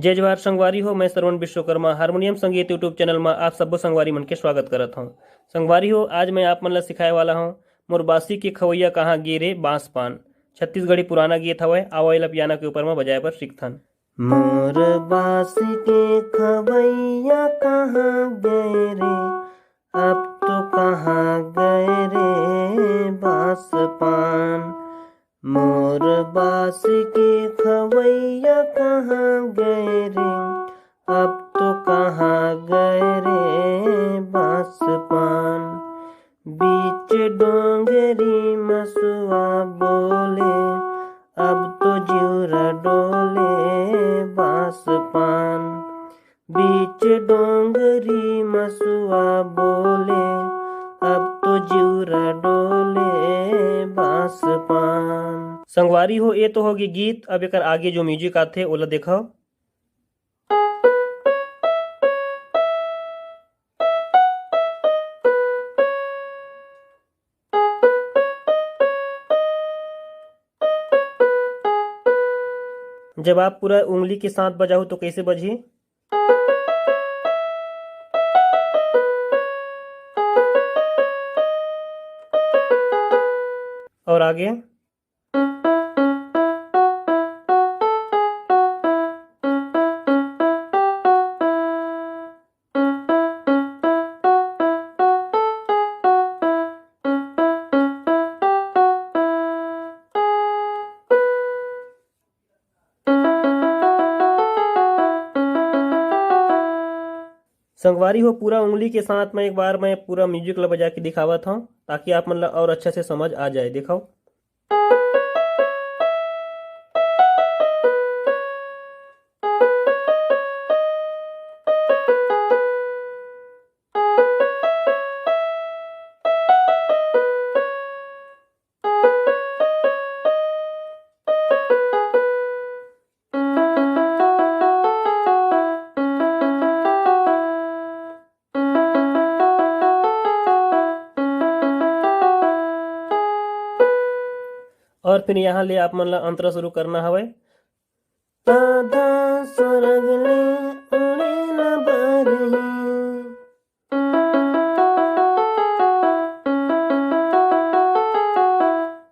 जय जवाहर संगवारी हो। मैं श्रवण विश्वकर्मा हारमोनियम संगीत यूट्यूब चैनल में आप सब्बो संगवारी मन के स्वागत करत हूँ। संगवारी हो, आज मैं आप मन ला सिखाए वाला हूँ मोरबासी के खवैया कहाँ गिरे बांस पान। छत्तीसगढ़ी पुराना गीत हवय। आओ एला पियानो के ऊपर में बजाए बर सीखथन। मोरबासी के खवैया कहाँ गए रे, अब तो कहाँ गए रे बांस पान। मोरबासी के खवैया कहाँ गए रे, अब तो कहाँ गए रे बांस पान। बीच डोंगरी मसुआ बोले, अब तो जिउरा डोले बांस पान। बीच डोंगरी मसुआ बोले, अब तो जिउरा डोले बांस पान। संगवारी हो, ये तो होगी गीत। अब एकर आगे जो म्यूजिक आथे ओला देखो। जब आप पूरा उंगली के साथ बजाओ तो कैसे बजी। और आगे संगवारी हो, पूरा उंगली के साथ में एक बार मैं पूरा म्यूजिक ला बजा के दिखावत हूँ ताकि आप मन ला और अच्छा से समझ आ जाए। देखो। और फिर यहाँ ले आप मन ला अंतरा शुरू करना हवय। दादा सरग ले उड़े न बरही,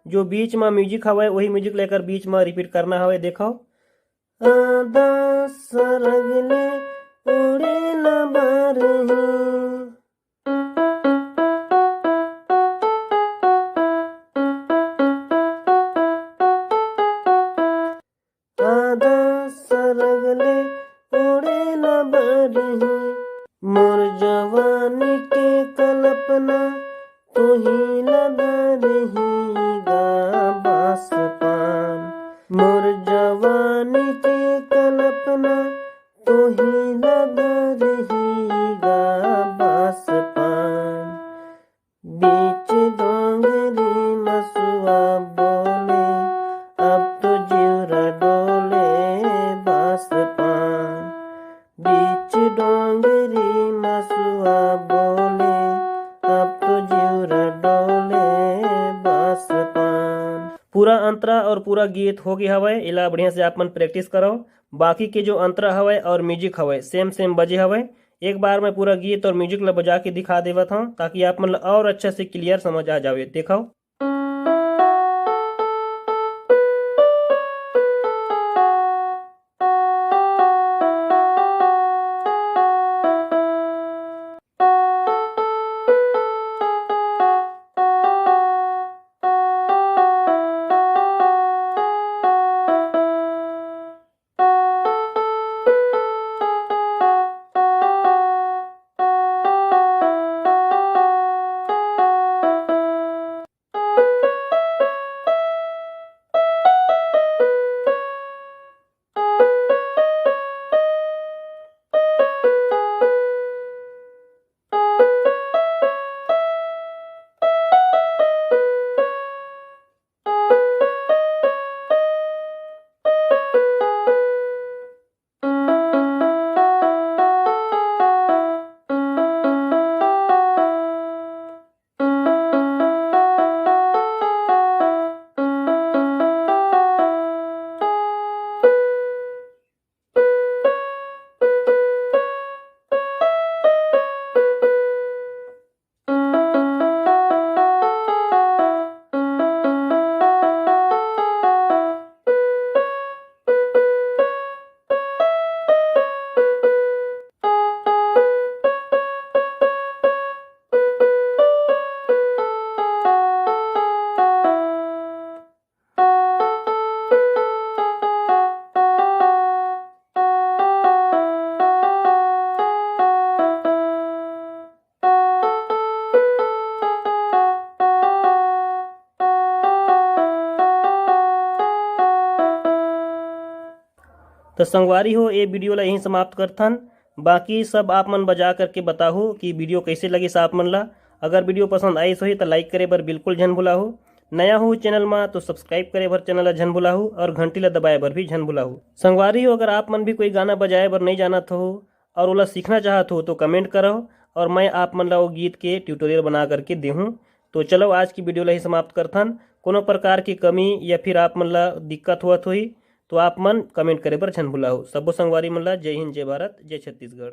जो बीच में म्यूजिक हवय वही म्यूजिक लेकर बीच में रिपीट करना हवय। देखो। दादा सरग ले उड़े न बरही। दादा सरग ले उड़े न बरही, मोर जवानी के कल्पना तू ही लगा रही गा बांस पान। मोर जवानी के कल्पना तू ही लगा रही गा बांस पान। बीच डोंगरी मसुआ बोले, अब तो जिउरा डोले बांस पान। बीच डोंगरी मसुआ बोले, अब तो जिउरा डोले बांस पान। पूरा अंतरा और पूरा गीत हो गया हवय। इला बढ़िया से आप मन प्रैक्टिस करो। बाकी के जो अंतरा हवय और म्यूजिक हवय सेम सेम बजे हवय। एक बार मैं पूरा गीत और म्यूजिक ला बजा के दिखा देवत हूँ ताकि आप मन ला और अच्छा से क्लियर समझ आ जावे। देखो। तो संगवारी हो ये वीडियो ला यहीं समाप्त करथन। बाकी सब आप मन बजा करके बताहो कि वीडियो कैसे लगी आप मन ला। अगर वीडियो पसंद आई होही तो लाइक करे बर बिल्कुल झन भुलाहू। नया हो चैनल में तो सब्सक्राइब करे बर चैनल ला झन भुलाहू और घंटी ला दबाए बर भी झन भुलाहू। संगवारी हो अगर आप मन भी कोई गाना बजाए बर नहीं जानत हो और ओला सीखना चाहत हो तो कमेंट करो और मैं आप मन ला वो गीत के ट्यूटोरियल बना करके देहूँ। तो चलो आज की वीडियो ला ही समाप्त करथन। कोनो प्रकार की कमी या फिर आप मन ला दिक्कत होत होही तो आप मन कमेंट करे बर झन भुलाहू। सब्बो संगवारी मन ला जय हिंद, जय भारत, जय छत्तीसगढ़।